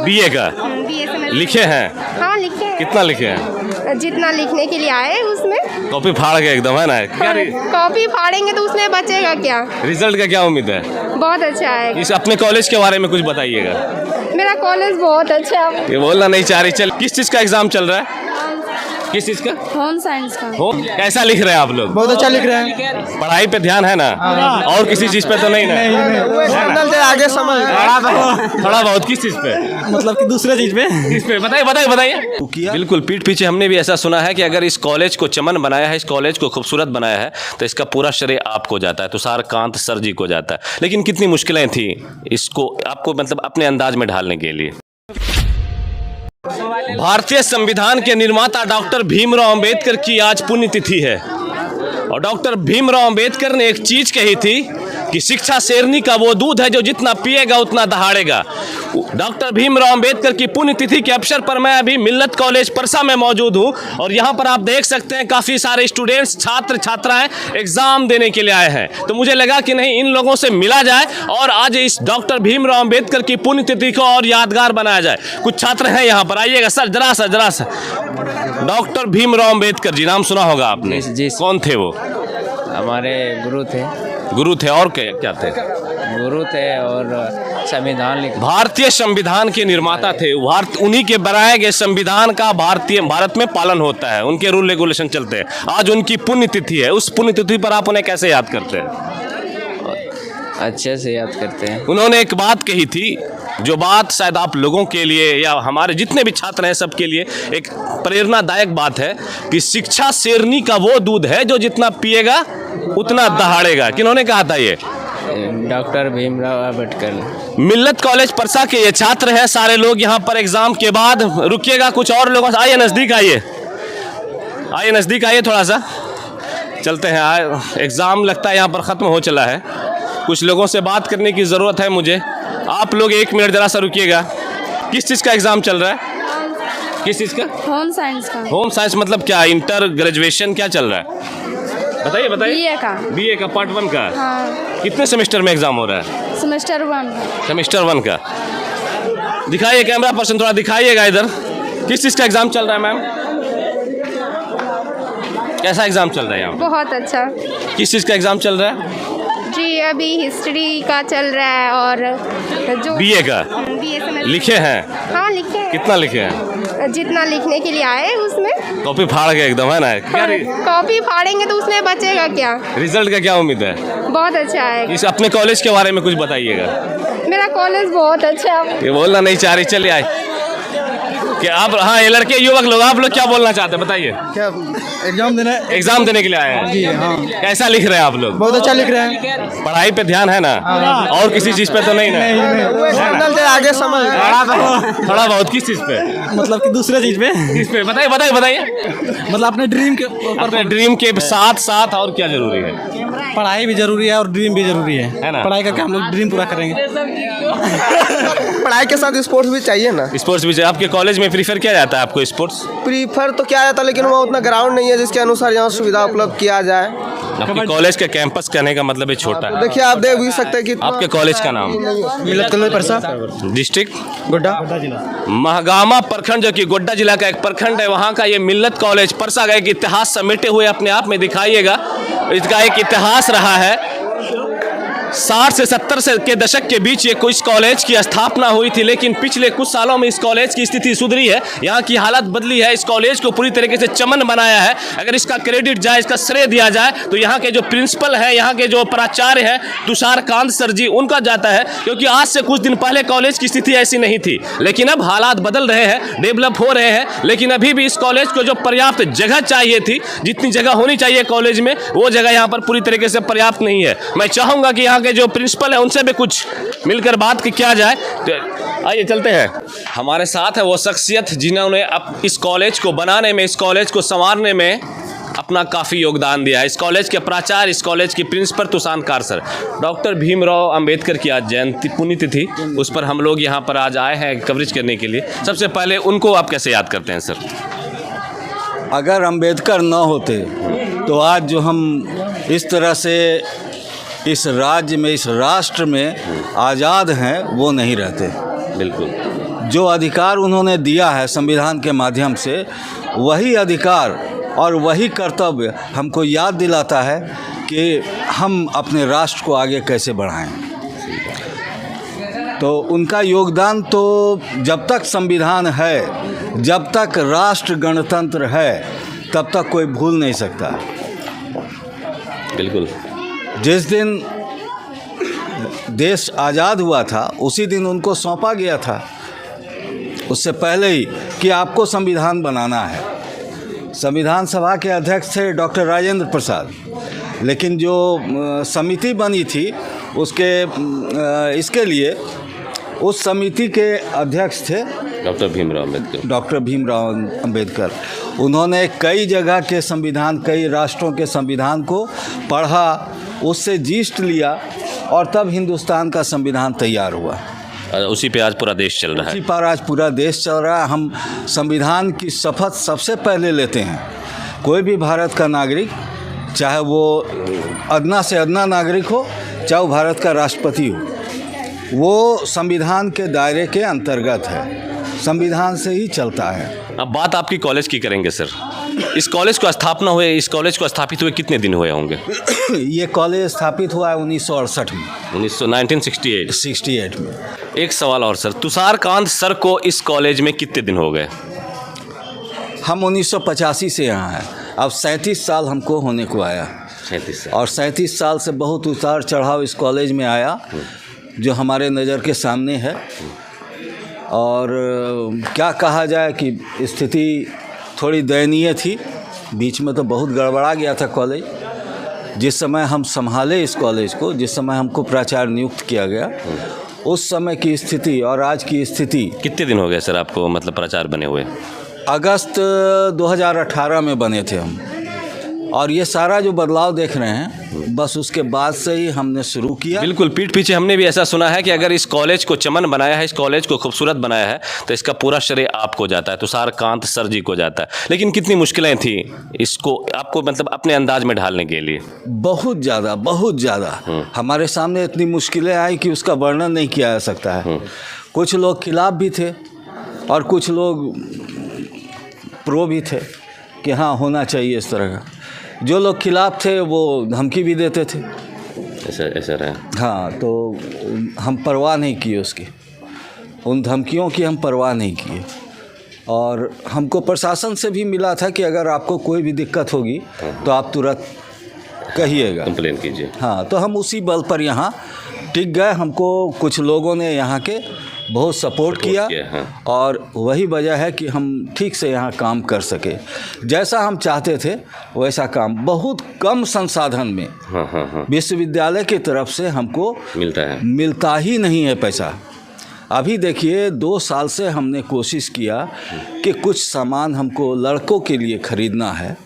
BA का BSML लिखे हैं? हाँ लिखे हैं। कितना लिखे हैं? जितना लिखने के लिए आए उसमें। कॉपी फाड़ के एकदम, है ना? क्या कॉपी फाड़ेंगे तो उसमें बचेगा क्या? रिजल्ट का क्या उम्मीद है? बहुत अच्छा है। इस अपने कॉलेज के बारे में कुछ बताइएगा। मेरा कॉलेज बहुत अच्छा है। ये बोलना नहीं चाह रही। चल, किस चीज़ का एग्जाम चल रहा है? किस चीज़ का? होम साइंस का। हो, कैसा लिख रहे हैं आप लोग? बहुत अच्छा लिख रहे हैं। पढ़ाई पे ध्यान है ना? और किसी चीज़ पे तो नहीं ना? आगे समझ थोड़ा बहुत किस चीज़ पे? मतलब कि दूसरे चीज पे। किस पे? बताइए। बिल्कुल, पीठ पीछे हमने भी ऐसा सुना है कि अगर इस कॉलेज को चमन बनाया है, इस कॉलेज को खूबसूरत बनाया है, तो इसका पूरा श्रेय आपको जाता है, तुषारकांत सर जी को जाता है। लेकिन कितनी मुश्किलें थी इसको आपको मतलब अपने अंदाज में ढालने के लिए। भारतीय संविधान के निर्माता डॉक्टर भीमराव अंबेडकर की आज पुण्यतिथि है और डॉक्टर भीमराव अंबेडकर ने एक चीज कही थी कि शिक्षा शेरनी का वो दूध है जो जितना पिएगा उतना दहाड़ेगा। डॉक्टर भीमराव अंबेडकर की पुण्यतिथि के अवसर पर मैं अभी मिल्लत कॉलेज परसा में मौजूद हूं और यहां पर आप देख सकते हैं काफ़ी सारे स्टूडेंट्स छात्र छात्राएं एग्ज़ाम देने के लिए आए हैं। तो मुझे लगा कि नहीं, इन लोगों से मिला जाए और आज इस डॉक्टर भीमराव अंबेडकर की पुण्यतिथि को और यादगार बनाया जाए। कुछ छात्र हैं यहाँ पर, आइएगा सर, जरा सा। डॉक्टर भीमराव अंबेडकर जी, नाम सुना होगा आपने? जी। कौन थे वो? हमारे गुरु थे और क्या थे? गुरु थे और संविधान लिख भारतीय संविधान के निर्माता थे। उन्हीं के बनाए गए संविधान का भारत में पालन होता है, उनके रूल रेगुलेशन चलते हैं। आज उनकी पुण्यतिथि है, उस पुण्यतिथि पर आप उन्हें कैसे याद करते हैं? अच्छे से याद करते हैं। उन्होंने एक बात कही थी, जो बात शायद आप लोगों के लिए या हमारे जितने भी छात्र हैं सबके लिए एक प्रेरणादायक बात है कि शिक्षा शेरनी का वो दूध है जो जितना पिएगा उतना दहाड़ेगा। किन्होंने कहा था ये? डॉक्टर भीमराव अम्बेडकर। मिल्लत कॉलेज परसा के ये छात्र हैं सारे लोग यहाँ पर एग्जाम के बाद। रुकिएगा, कुछ और लोगों से आइए, नज़दीक आइए थोड़ा सा, चलते हैं। एग्ज़ाम लगता है यहाँ पर ख़त्म हो चला है, कुछ लोगों से बात करने की ज़रूरत है मुझे। आप लोग 1 मिनट ज़रा सा रुकिएगा। किस चीज़ का एग्ज़ाम चल रहा है? किस चीज़ का? होम साइंस का। होम साइंस मतलब क्या, इंटर ग्रेजुएशन क्या चल रहा है? बताइए। बीए का पार्ट 1 का। हाँ। कितने सेमेस्टर में एग्ज़ाम हो रहा है? सेमेस्टर 1 का। दिखाइए, कैमरा पर्सन थोड़ा दिखाइएगा इधर। किस चीज़ का एग्ज़ाम चल रहा है मैम? कैसा एग्ज़ाम चल रहा है यहाँ? बहुत अच्छा। किस चीज़ का एग्ज़ाम चल रहा है? जी, अभी हिस्ट्री का चल रहा है और जो बीए का BSML लिखे हैं? हाँ लिखे हैं। कितना लिखे हैं? जितना लिखने के लिए आए उसमें। कॉपी फाड़ के एकदम, है ना? क्या कॉपी फाड़ेंगे तो उसमें बचेगा क्या? रिजल्ट का क्या उम्मीद है? बहुत अच्छा है। इस अपने कॉलेज के बारे में कुछ बताइएगा। मेरा कॉलेज बहुत अच्छा है। ये बोलना नहीं चाह रही। चलिए आए कि आप, हाँ, ये लड़के युवक लोग, आप लोग क्या बोलना चाहते हैं? बताइए। क्या एग्जाम देने के लिए आए हैं? जी हाँ। कैसा लिख रहे हैं आप लोग? बहुत अच्छा लिख रहे हैं। पढ़ाई पे ध्यान है ना? और किसी चीज़ पे तो नहीं ना? आगे समझ थोड़ा बहुत किस चीज़ पे? मतलब कि दूसरे चीज पे। किस पे? बताइए। मतलब अपने ड्रीम के साथ और क्या जरूरी है? पढ़ाई भी जरूरी है और ड्रीम भी जरूरी है ना? पढ़ाई करके हम लोग ड्रीम पूरा करेंगे। पढ़ाई के साथ स्पोर्ट्स भी चाहिए ना? स्पोर्ट्स भी चाहिए। आपके कॉलेज में प्रीफर किया जाता है आपको स्पोर्ट्स? प्रीफर तो किया जाता है, लेकिन वहाँ उतना ग्राउंड नहीं है जिसके अनुसार यहाँ सुविधा उपलब्ध किया जाए। आपके कॉलेज का कैंपस कहने का मतलब है छोटा है। देखिए, आप देख भी सकते हैं कि आपके कॉलेज का नाम? मिल्लत कॉलेज परसा, डिस्ट्रिक्ट गोड्डा जिला, महागामा प्रखंड, जो कि गोड्डा जिला का एक प्रखंड है। वहाँ का ये मिल्लत कॉलेज परसा का एक इतिहास समेटे हुए अपने आप में दिखाइएगा। इसका एक इतिहास रहा है। 60 से 70 के दशक के बीच ये इस कॉलेज की स्थापना हुई थी, लेकिन पिछले कुछ सालों में इस कॉलेज की स्थिति सुधरी है, यहाँ की हालत बदली है। इस कॉलेज को पूरी तरीके से चमन बनाया है। अगर इसका क्रेडिट जाए, इसका श्रेय दिया जाए तो यहाँ के जो प्रिंसिपल हैं, यहाँ के जो प्राचार्य हैं तुषारकांत सर जी, उनका जाता है। क्योंकि आज से कुछ दिन पहले कॉलेज की स्थिति ऐसी नहीं थी, लेकिन अब हालात बदल रहे हैं, डेवलप हो रहे हैं। लेकिन अभी भी इस कॉलेज को जो पर्याप्त जगह चाहिए थी, जितनी जगह होनी चाहिए कॉलेज में, वो जगह यहाँ पर पूरी तरीके से पर्याप्त नहीं है। मैं चाहूँगा कि यहाँ के जो प्रिंसिपल है उनसे भी कुछ मिलकर बात किया जाए। तो आइए चलते हैं। हमारे साथ है वो शख्सियत जिन्होंने इस कॉलेज को बनाने में, इस कॉलेज को संवारने में अपना काफ़ी योगदान दिया है। इस कॉलेज के प्राचार्य, इस कॉलेज की principal Tusharkant sir. Doctor Bhimrao Ambedkar की आज जयंती पुण्यतिथि, उस पर हम लोग यहाँ पर आज आए हैं कवरेज करने के लिए। सबसे पहले उनको आप कैसे याद करते हैं सर? अगर अंबेडकर न होते तो आज जो हम इस तरह से इस राज्य में, इस राष्ट्र में आज़ाद हैं, वो नहीं रहते। बिल्कुल। जो अधिकार उन्होंने दिया है संविधान के माध्यम से, वही अधिकार और वही कर्तव्य हमको याद दिलाता है कि हम अपने राष्ट्र को आगे कैसे बढ़ाएं। तो उनका योगदान तो जब तक संविधान है, जब तक राष्ट्र गणतंत्र है, तब तक कोई भूल नहीं सकता। बिल्कुल। जिस दिन देश आज़ाद हुआ था उसी दिन उनको सौंपा गया था, उससे पहले ही, कि आपको संविधान बनाना है। संविधान सभा के अध्यक्ष थे डॉक्टर राजेंद्र प्रसाद, लेकिन जो समिति बनी थी इसके लिए उस समिति के अध्यक्ष थे डॉक्टर भीमराव अम्बेडकर। उन्होंने कई जगह के संविधान, कई राष्ट्रों के संविधान को पढ़ा, उससे जीस्ट लिया और तब हिंदुस्तान का संविधान तैयार हुआ। उसी पे आज पूरा देश चल रहा है। उसी पर आज पूरा देश चल रहा है। हम संविधान की शपथ सबसे पहले लेते हैं। कोई भी भारत का नागरिक, चाहे वो अदना से अदना नागरिक हो, चाहे वो भारत का राष्ट्रपति हो, वो संविधान के दायरे के अंतर्गत है, संविधान से ही चलता है। अब बात आपकी कॉलेज की करेंगे सर। इस कॉलेज को स्थापित हुए कितने दिन हुए होंगे? ये कॉलेज स्थापित हुआ है 1968 में। 1968 में। एक सवाल और सर, तुषारकांत सर को इस कॉलेज में कितने दिन हो गए? हम 1985 से यहाँ हैं। अब 37 साल हमको होने को आया। 37 साल। और 37 साल से बहुत उतार चढ़ाव इस कॉलेज में आया, जो हमारे नज़र के सामने है। और क्या कहा जाए कि स्थिति थोड़ी दयनीय थी। बीच में तो बहुत गड़बड़ा गया था कॉलेज। जिस समय हम संभाले इस कॉलेज को, जिस समय हमको प्राचार्य नियुक्त किया गया, उस समय की स्थिति और आज की स्थिति। कितने दिन हो गए सर आपको मतलब प्राचार्य बने हुए? अगस्त 2018 में बने थे हम। और ये सारा जो बदलाव देख रहे हैं, बस उसके बाद से ही हमने शुरू किया। बिल्कुल, पीठ पीछे हमने भी ऐसा सुना है कि अगर इस कॉलेज को चमन बनाया है, इस कॉलेज को खूबसूरत बनाया है, तो इसका पूरा श्रेय आपको जाता है, तुषारकांत सर जी को जाता है। लेकिन कितनी मुश्किलें थी इसको आपको मतलब अपने अंदाज में ढालने के लिए? बहुत ज़्यादा हमारे सामने इतनी मुश्किलें आई कि उसका वर्णन नहीं किया जा सकता है। कुछ लोग खिलाफ भी थे और कुछ लोग प्रो भी थे कि हाँ होना चाहिए इस तरह का। जो लोग खिलाफ थे वो धमकी भी देते थे। ऐसा रहा। हाँ, तो हम परवाह नहीं किए उसकी, उन धमकियों की हम परवाह नहीं किए। और हमको प्रशासन से भी मिला था कि अगर आपको कोई भी दिक्कत होगी तो आप तुरंत कहिएगा, कंप्लेन कीजिए। हाँ, तो हम उसी बल पर यहाँ टिक गए। हमको कुछ लोगों ने यहाँ के बहुत सपोर्ट किया। हाँ। और वही वजह है कि हम ठीक से यहाँ काम कर सके। जैसा हम चाहते थे वैसा काम बहुत कम संसाधन में हाँ। विश्वविद्यालय की तरफ से हमको मिलता ही नहीं है पैसा। अभी देखिए 2 साल से हमने कोशिश किया कि कुछ सामान हमको लड़कों के लिए ख़रीदना है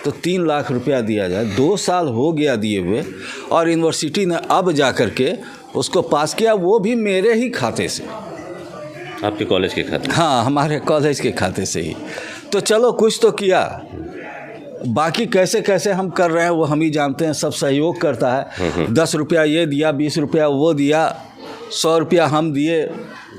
तो 3 लाख रुपया दिया जाए। 2 साल हो गया दिए हुए, और यूनिवर्सिटी ने अब जा कर के उसको पास किया, वो भी मेरे ही खाते से। आपके कॉलेज के खाते? हाँ, हमारे कॉलेज के खाते से ही। तो चलो कुछ तो किया। बाकी कैसे कैसे हम कर रहे हैं वो हम ही जानते हैं। सब सहयोग करता है। 10 रुपया ये दिया, 20 रुपया वो दिया, 100 रुपया हम दिए,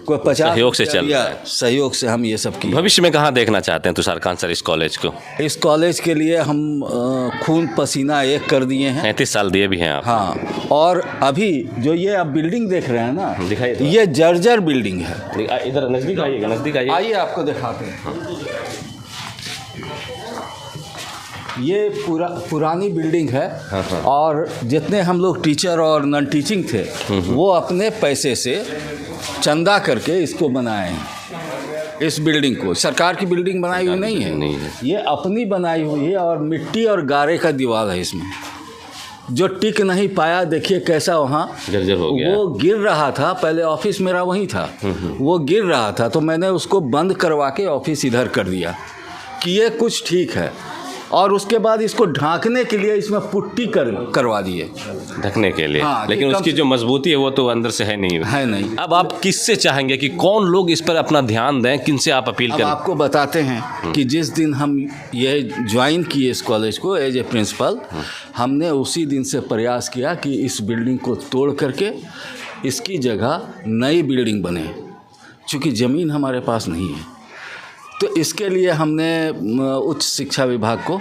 कोई 50 सहयोग से चल रहा है। सहयोग से हम ये सब किए। भविष्य में कहाँ देखना चाहते हैं तुषारकांत सर इस कॉलेज को? इस कॉलेज के लिए हम खून पसीना एक कर दिए हैं। 35 साल दिए भी हैं आप। हाँ, और अभी जो ये आप बिल्डिंग देख रहे हैं ना, दिखाइए तो। ये जर्जर बिल्डिंग है। इधर नज़दीक आइएगा, नज़दीक आइए। आइए आपको दिखाते हैं। ये पुरानी बिल्डिंग है। और जितने हम लोग टीचर और नॉन टीचिंग थे वो अपने पैसे से चंदा करके इसको बनाए हैं। इस बिल्डिंग को सरकार की बिल्डिंग बनाई हुई नहीं है, ये अपनी बनाई हुई है। और मिट्टी और गारे का दीवार है इसमें, जो टिक नहीं पाया। देखिए कैसा वहाँ जर्जर हो गया। वो गिर रहा था। पहले ऑफिस मेरा वहीं था, वो गिर रहा था तो मैंने उसको बंद करवा के ऑफिस इधर कर दिया कि ये कुछ ठीक है। और उसके बाद इसको ढांकने के लिए इसमें पुट्टी करवा दिए, ढकने के लिए। हाँ, लेकिन उसकी जो मजबूती है वो तो अंदर से है नहीं। अब आप किससे चाहेंगे कि कौन लोग इस पर अपना ध्यान दें, किनसे आप अपील करें? आपको बताते हैं कि जिस दिन हम ये ज्वाइन किए इस कॉलेज को एज ए प्रिंसिपल, हमने उसी दिन से प्रयास किया कि इस बिल्डिंग को तोड़ करके इसकी जगह नई बिल्डिंग बने। चूँकि ज़मीन हमारे पास नहीं है, तो इसके लिए हमने उच्च शिक्षा विभाग को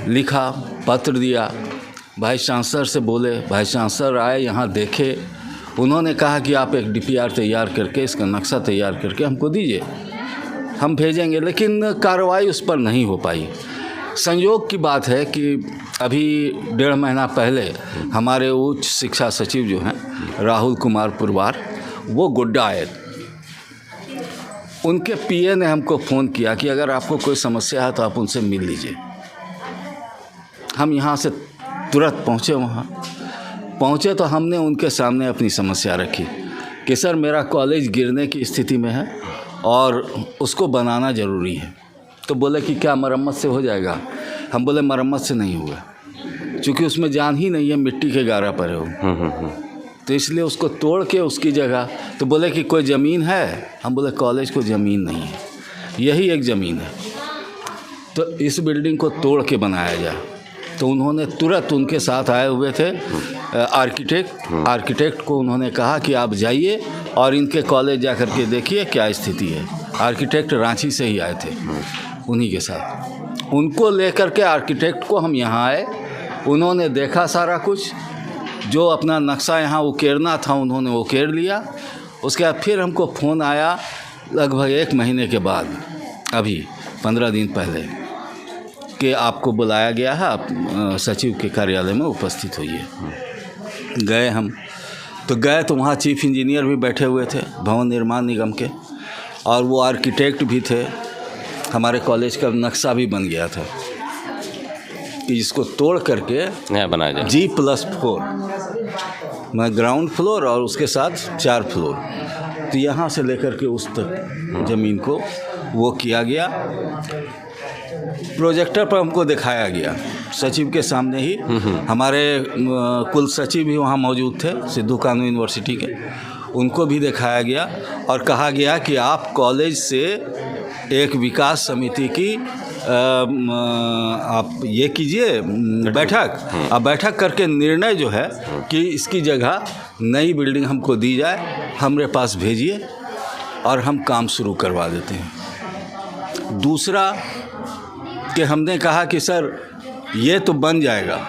लिखा, पत्र दिया, वाइस चांसलर से बोले, वाइस चांसलर आए, यहाँ देखे, उन्होंने कहा कि आप एक DPR तैयार करके इसका नक्शा तैयार करके हमको दीजिए, हम भेजेंगे, लेकिन कार्रवाई उस पर नहीं हो पाई। संयोग की बात है कि अभी 1.5 महीना पहले हमारे उच्च शिक्षा सचिव जो हैं राहुल कुमार पुरवार, वो गोड्डा आए। उनके PA ने हमको फ़ोन किया कि अगर आपको कोई समस्या है तो आप उनसे मिल लीजिए। हम यहाँ से तुरंत पहुँचे, वहाँ पहुँचे तो हमने उनके सामने अपनी समस्या रखी कि सर मेरा कॉलेज गिरने की स्थिति में है और उसको बनाना ज़रूरी है। तो बोले कि क्या मरम्मत से हो जाएगा? हम बोले मरम्मत से नहीं होगा, क्योंकि उसमें जान ही नहीं है, मिट्टी के गारा पर हो, तो इसलिए उसको तोड़ के उसकी जगह। तो बोले कि कोई ज़मीन है? हम बोले कॉलेज को ज़मीन नहीं है, यही एक ज़मीन है, तो इस बिल्डिंग को तोड़ के बनाया जाए। तो उन्होंने तुरंत, उनके साथ आए हुए थे आर्किटेक्ट को उन्होंने कहा कि आप जाइए और इनके कॉलेज जा कर के देखिए क्या स्थिति है। आर्किटेक्ट रांची से ही आए थे, उन्हीं के साथ उनको लेकर के आर्किटेक्ट को हम यहाँ आए। उन्होंने देखा सारा कुछ, जो अपना नक्शा यहाँ उकेरना था उन्होंने उकेर लिया। उसके बाद फिर हमको फ़ोन आया लगभग 1 महीने के बाद, अभी 15 दिन पहले, कि आपको बुलाया गया है, आप सचिव के कार्यालय में उपस्थित होइए। गए हम, तो गए तो वहाँ चीफ इंजीनियर भी बैठे हुए थे भवन निर्माण निगम के, और वो आर्किटेक्ट भी थे। हमारे कॉलेज का नक्शा भी बन गया था कि इसको तोड़ करके नया बनाया जाए, G+4, मैं ग्राउंड फ्लोर और उसके साथ 4 फ्लोर, तो यहाँ से लेकर के उस तक ज़मीन को वो किया गया। प्रोजेक्टर पर हमको दिखाया गया, सचिव के सामने ही। हमारे कुल सचिव भी वहाँ मौजूद थे, सिद्धू कानू यूनिवर्सिटी के, उनको भी दिखाया गया और कहा गया कि आप कॉलेज से एक विकास समिति की आप ये कीजिए बैठक, आप बैठक करके निर्णय जो है कि इसकी जगह नई बिल्डिंग हमको दी जाए, हमारे पास भेजिए और हम काम शुरू करवा देते हैं। दूसरा कि हमने कहा कि सर ये तो बन जाएगा,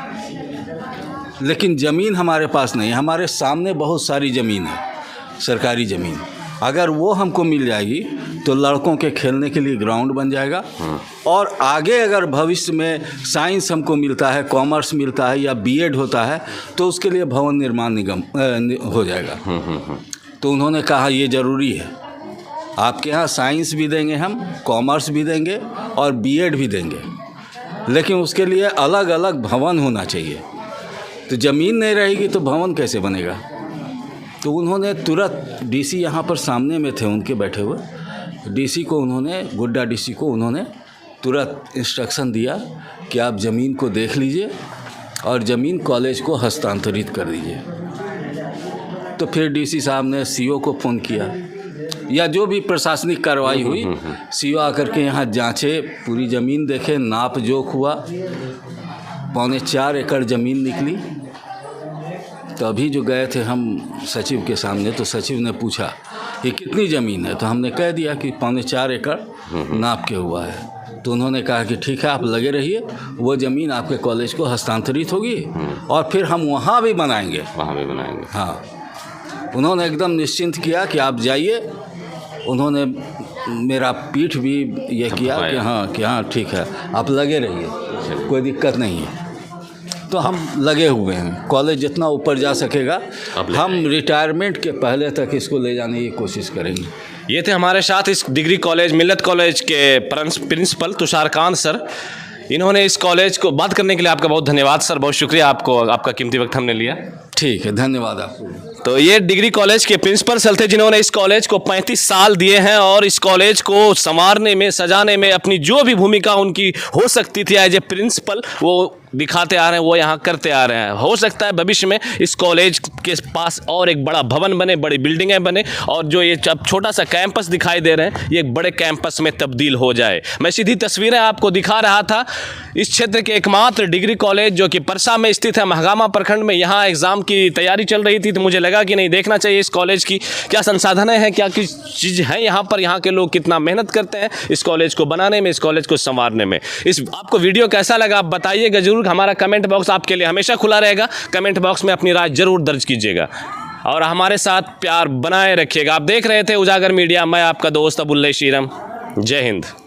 लेकिन ज़मीन हमारे पास नहीं है। हमारे सामने बहुत सारी ज़मीन है, सरकारी ज़मीन, अगर वो हमको मिल जाएगी तो लड़कों के खेलने के लिए ग्राउंड बन जाएगा, और आगे अगर भविष्य में साइंस हमको मिलता है, कॉमर्स मिलता है या B.Ed होता है, तो उसके लिए भवन निर्माण निगम हो जाएगा। तो उन्होंने कहा ये ज़रूरी है, आपके यहाँ साइंस भी देंगे हम, कॉमर्स भी देंगे और B.Ed भी देंगे, लेकिन उसके लिए अलग अलग भवन होना चाहिए। तो ज़मीन नहीं रहेगी तो भवन कैसे बनेगा? तो उन्होंने तुरंत DC यहाँ पर सामने में थे उनके बैठे हुए, DC को उन्होंने, गोड्डा DC को उन्होंने तुरंत इंस्ट्रक्शन दिया कि आप ज़मीन को देख लीजिए और ज़मीन कॉलेज को हस्तांतरित कर दीजिए। तो फिर DC साहब ने CO को फ़ोन किया, या जो भी प्रशासनिक कार्रवाई हुई, CO आकर के यहाँ जांचे, पूरी ज़मीन देखे, नाप जोख हुआ, 4.25 एकड़ ज़मीन निकली। तो अभी जो गए थे हम सचिव के सामने, तो सचिव ने पूछा कि कितनी ज़मीन है, तो हमने कह दिया कि 4.25 एकड़ नाप के हुआ है। तो उन्होंने कहा कि ठीक है, आप लगे रहिए, वो ज़मीन आपके कॉलेज को हस्तांतरित होगी और फिर हम वहाँ भी बनाएंगे। हाँ, उन्होंने एकदम निश्चिंत किया कि आप जाइए। उन्होंने मेरा पीठ भी ये किया कि हाँ ठीक है, आप लगे रहिए, कोई दिक्कत नहीं है। तो हम लगे हुए हैं, कॉलेज जितना ऊपर जा सकेगा हम रिटायरमेंट के पहले तक इसको ले जाने की कोशिश करेंगे। ये थे हमारे साथ इस डिग्री कॉलेज, मिल्लत कॉलेज के प्रिंसिपल तुषारकांत सर। इन्होंने इस कॉलेज को बात करने के लिए आपका बहुत धन्यवाद सर, बहुत शुक्रिया आपको, आपका कीमती वक्त हमने लिया। ठीक है, धन्यवाद आपको। तो ये डिग्री कॉलेज के प्रिंसिपल सर थे जिन्होंने इस कॉलेज को 35 साल दिए हैं और इस कॉलेज को संवारने में, सजाने में अपनी जो भी भूमिका उनकी हो सकती थी एज ए प्रिंसिपल, वो दिखाते आ रहे हैं वो यहाँ करते आ रहे हैं। हो सकता है भविष्य में इस कॉलेज के पास और एक बड़ा भवन बने, बड़ी बिल्डिंगें बने और जो ये अब छोटा सा कैंपस दिखाई दे रहे हैं ये एक बड़े कैंपस में तब्दील हो जाए। मैं सीधी तस्वीरें आपको दिखा रहा था इस क्षेत्र के एकमात्र डिग्री कॉलेज जो कि परसा में स्थित है, महागामा प्रखंड में। यहाँ एग्ज़ाम की तैयारी चल रही थी तो मुझे लगा कि नहीं, देखना चाहिए इस कॉलेज की क्या संसाधन है, क्या किस चीज़ है यहाँ पर, यहाँ के लोग कितना मेहनत करते हैं इस कॉलेज को बनाने में, इस कॉलेज को संवारने में। इस आपको वीडियो कैसा लगा आप बताइएगा जरूर। हमारा कमेंट बॉक्स आपके लिए हमेशा खुला रहेगा, कमेंट बॉक्स में अपनी राय जरूर दर्ज कीजिएगा और हमारे साथ प्यार बनाए रखिएगा। आप देख रहे थे उजागर मीडिया, मैं आपका दोस्त अबुल्ले शीरम। जय हिंद।